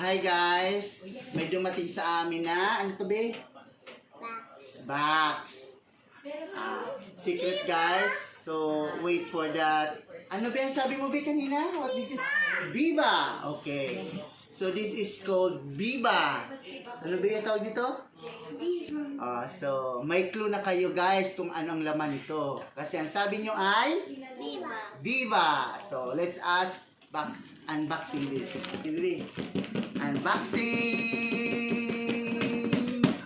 Hi guys! May dumating sa amin na, ano to be? Box. Secret guys. So, wait for that. Ano ba yung sabi mo ba kanina? What did you say? Biba! Okay. So, this is called Biba. Ano ba yung tawag dito? So, may clue na kayo guys kung anong laman ito. Kasi ang sabi nyo ay? Viva. Viva! So, let's ask unboxing this. Unboxing!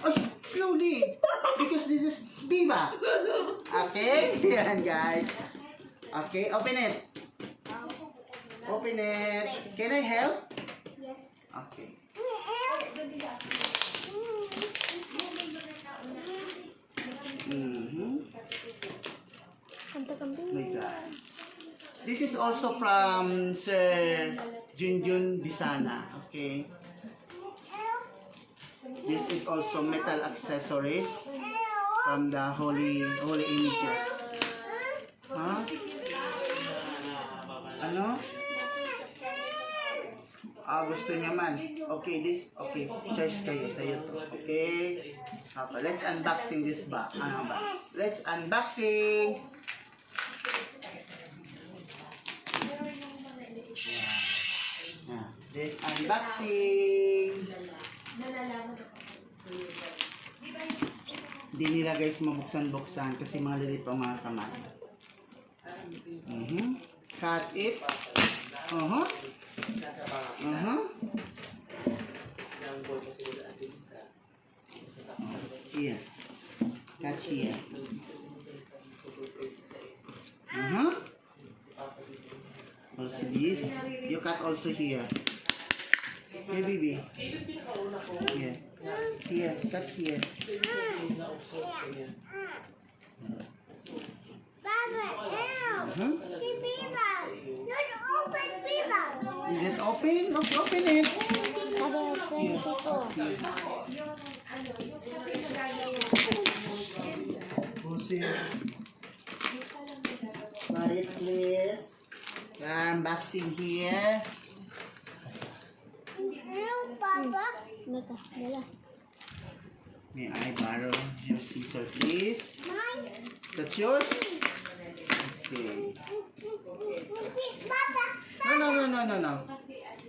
Oh, slowly! Because this is Viva! Okay? Yan guys. Okay, open it. Open it. Can I help? Yes. Okay. My God. This is also from Sir Junjun Bisana. Okay. This is also metal accessories from the holy images. Huh? Ano? Gusto niya man. Okay, this. Okay, charge kayo sa'yo to. Okay. Okay, let's unboxing this box. Ano ba? Let's unboxing. Yeah. Let's unboxing. Hindi nila guys mabuksan-buksan kasi mga lilit pa mga kamay. Cut it. Here. Cut here. Also this. You cut also here. Here, baby. Here. Here. Cut here. Baba, ew. The Viva. Not open Viva. Is it open? Okay, open it. Push it. Cut it, please. Unboxing here. Ew, Papa. May I borrow your scissors, please? Mine. That's yours? Okay. Papa. No.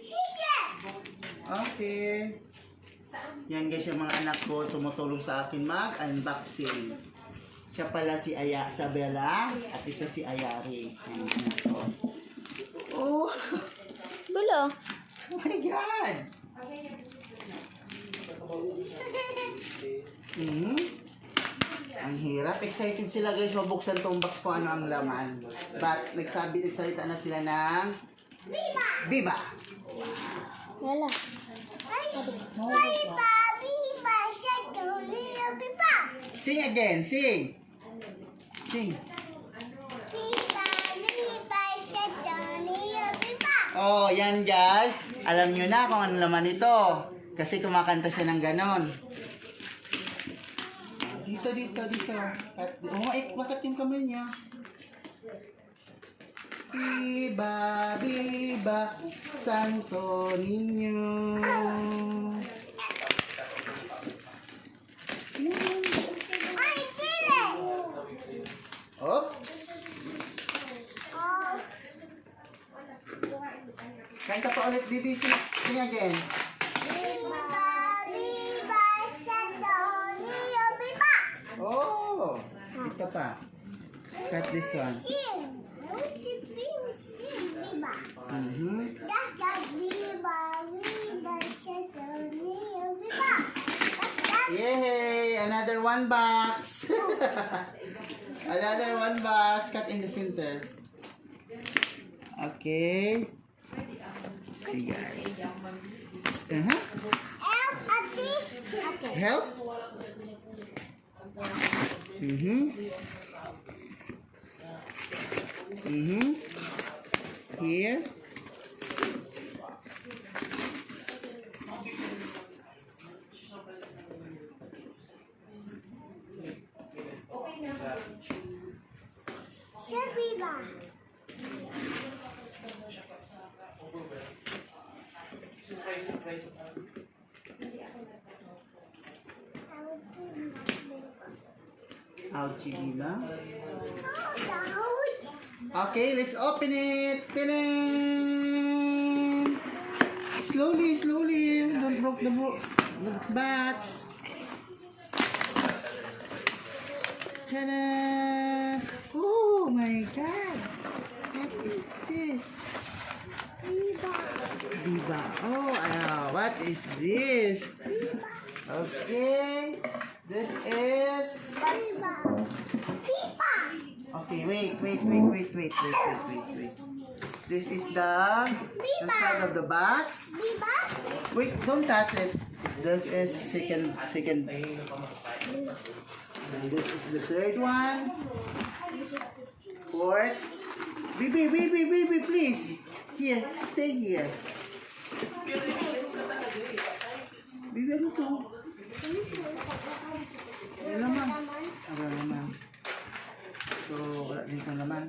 Shisha. Okay. Yan guys yung mga anak ko tumutulong sa akin mag-unboxing. Siya pala si Isabella at ito si Ayari. Yan yung anak ko. Oh! Bulo. Oh my God! Ang hirap. Excited sila guys mabuksan tong box kung ano ang laman. But nagsalita na sila ng Viva. Viva! Wala. Viva, Viva, Sto.Nino de Tondo. Sing again, sing! Sing! Viva, Viva, Sto.Nino de Tondo. Oh, yan guys. Alam nyo na kung ano laman ito. Kasi kumakanta siya ng ganon. Dito. Bakit yung kamay niya? Viva, Viva, Santo Niño. Ay, sile. Oops. Kanta pa ulit, Bibi. Sing again. Viva, Viva, Sto.Nino de Tondo. Oh, ito pa. Cut this one. Viva. That's Viva, Viva, Sto.Nino de Tondo. Yay! Another one box. Another one box. Cut in the center. Okay. See guys. Help, Ati. Okay. Help. Here. Sir Viva. Surprise Ouchie, diba? Ouch. Okay, let's open it. Ta-da! Slowly, slowly. Don't broke the box. Ta-da! Oh my God! What is this? Viva. Biba. Oh, what is this? Viva. Okay. This is... Viva. Viva. Okay, wait. This is the inside of the box. Viva. Wait, don't touch it. This is second. And this is the third one. Fourth. Baby, please. Here, stay here. Baby, ano to? Ano naman? Ano naman? So, wala dito naman.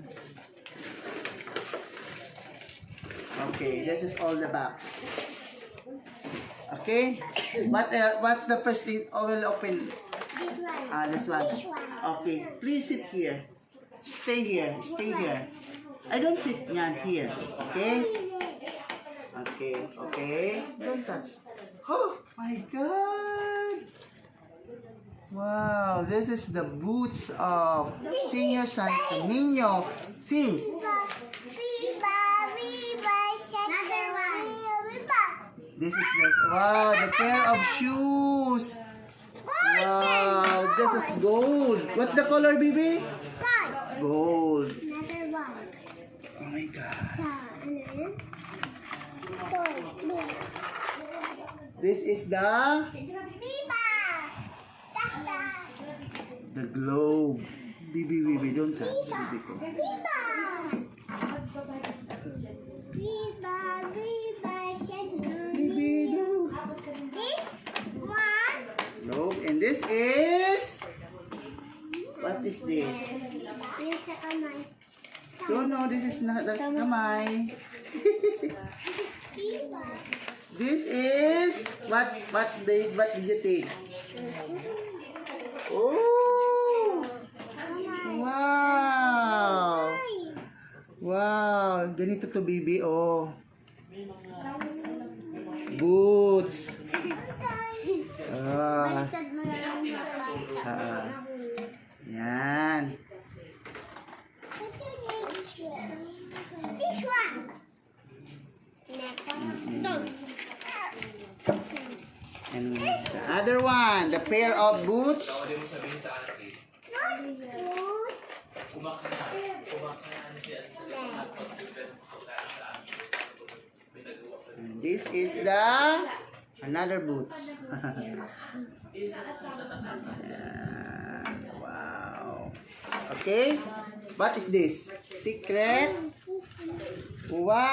Okay, this is all the box. Okay? What's the first thing? Oh, we'll open. This one. This one. This one. Okay, please sit here. Stay here. I don't sit here. Okay? Okay. Don't touch. Oh my God! Wow, this is the boots of Senior Sto.Nino. See? Viva. Another one. Viva. This is the pair of shoes. Wow, this is gold. What's the color, baby? Gold. Gold. Another one. Oh my God. Gold. This is the Viva. Tata. globe. Baby, don't touch baby ko. Viva. Baby, no. This one. Globe. And this is... What is this? This sa kamay. No, this is not the kamay. Viva. This is... What did you take? Oh! Wow! Wow! Ganito to, baby, oh. Boots. Baliktad mo na lang sa bata. Yan. What do you need this one? This one. Next. And the other one, the pair of boots. Not good. And this is the another boots. Yan. Wow. Okay. What is this? Secret. Wow.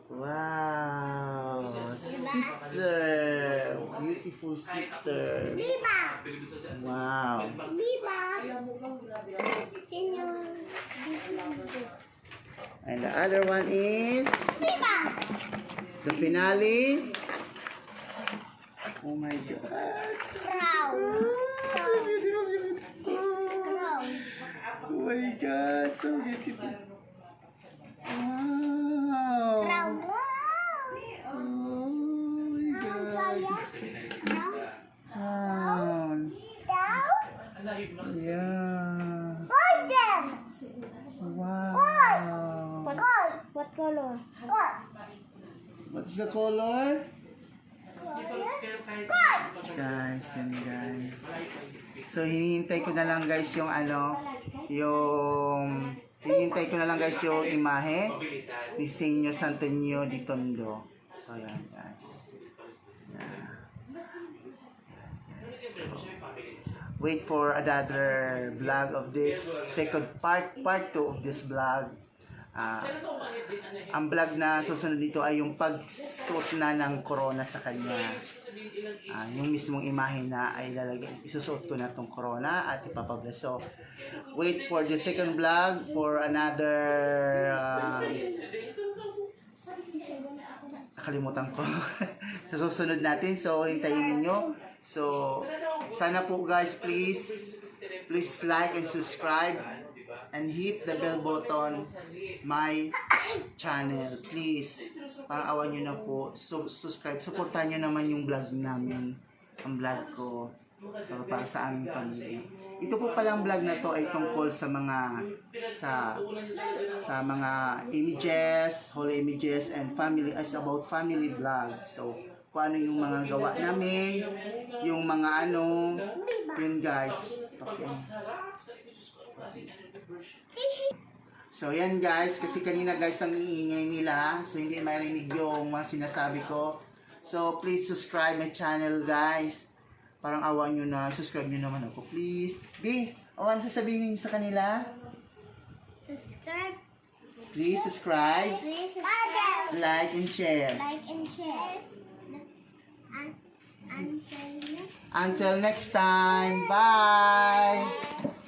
Wow. Sitter. Beautiful sitter. Viva. Wow. Viva. Senior. And the other one is Viva. the finale. Oh my God. Crown. Oh my God, so beautiful. Wow. Crown. Oh my God. Wow. Down. Yeah. Golden. Wow. Gold. What color? Gold. What's the color? Gold. Guys, yun guys. So, hinihintay ko na lang guys yung hinihintay ko na lang guys yung imahe ni Senior Sto.Nino de Tondo. So, yan guys. Yeah. Wait for another vlog of this second part 2 of this vlog. Ang vlog na susunod dito ay yung pagsuot na ng corona sa kanya. Yung mismong imahe na ay isusuot ko na tong corona at ipapabless. So, wait for the second vlog for another Nakalimutan ko. Sa susunod natin. So, hintayin ninyo. So, sana po guys, please like and subscribe and hit the bell button my channel. Please, parang awan nyo na po. Subscribe. Supportan nyo naman yung vlog namin. Ang vlog ko. So, para sa aming pamilya. Ito po palang vlog na to ay tungkol sa mga mga images, holy images and family, as about family vlog. So, kung ano yung mga gawa namin, yung mga ano, yun guys. Okay. So, yan guys, kasi kanina guys ang iingay nila, so hindi marinig yung mga sinasabi ko. So, please subscribe my channel guys. Parang awa nyo na, subscribe nyo naman ako, please. B, awan sasabihin nyo sa kanila? Subscribe. Please subscribe, Please subscribe. like and share. Like and share. And until next Until next time, bye!